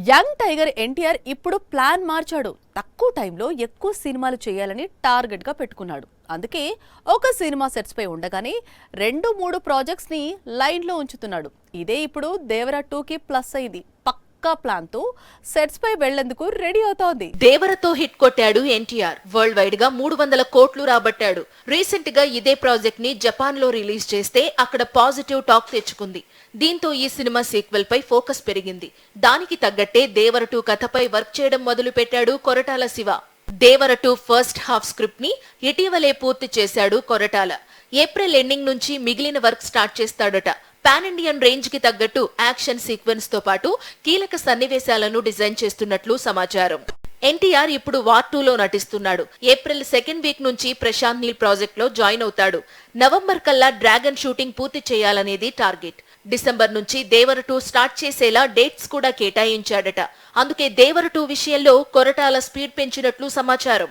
Young tiger NTR ఇప్పుడు plan మార్చాడు. తక్కువ టైంలో ఎక్కువ సినిమాలు చేయాలని టార్గెట్ గా పెట్టుకున్నాడు. అందుకే ఒక సినిమా సెట్స్ పై ఉండగానే 2-3 ప్రాజెక్ట్స్ ని లైన్ లో ఉంచుతున్నాడు. ఇదే ఇప్పుడు దేవరా 2కి ప్లస్ అయింది. పక్కా ప్లాన్ తో సెట్స్ పై వెళ్లేందుకు రెడీ అవుతోంది. దేవరతో హిట్ కొట్టాడు ఎన్టీఆర్. వరల్డ్ వైడ్ గా 300 కోట్లు రాబట్టాడు. రీసెంట్ గా ఇదే ప్రాజెక్ట్ ని జపాన్ లో రిలీజ్ చేస్తే అక్కడ పాజిటివ్ టాక్ తెచ్చుకుంది. దీంతో ఈ సినిమా సీక్వెల్ పై ఫోకస్ పెరిగింది. దానికి తగ్గట్టే దేవర 2 కథపై వర్క్ చేయడం మొదలు పెట్టాడు కొరటాల శివ. దేవర 2 ఫస్ట్ హాఫ్ స్క్రిప్ట్ ని ఇటీవలే పూర్తి చేశాడు కొరటాల. ఏప్రిల్ ఎండింగ్ నుంచి మిగిలిన వర్క్ స్టార్ట్ చేస్తాడట. పాన్ ఇండియన్ రేంజ్ కి తగ్గట్టు యాక్షన్ సీక్వెన్స్ తో పాటు కీలక సన్నివేశాలను డిజైన్ చేస్తున్నట్లు సమాచారం. ఎన్టీఆర్ ఇప్పుడు వార్ 2లో నటిస్తున్నాడు. ఏప్రిల్ సెకండ్ వీక్ నుంచి ప్రశాంత్ నీల్ ప్రాజెక్ట్ లో జాయిన్ అవుతాడు. నవంబర్ కల్లా డ్రాగన్ షూటింగ్ పూర్తి చేయాలనేది టార్గెట్. డిసెంబర్ నుంచి దేవర 2 స్టార్ట్ చేసేలా డేట్స్ కూడా కేటాయించాడట. అందుకే దేవర 2 విషయంలో కొరటాల స్పీడ్ పెంచినట్లు సమాచారం.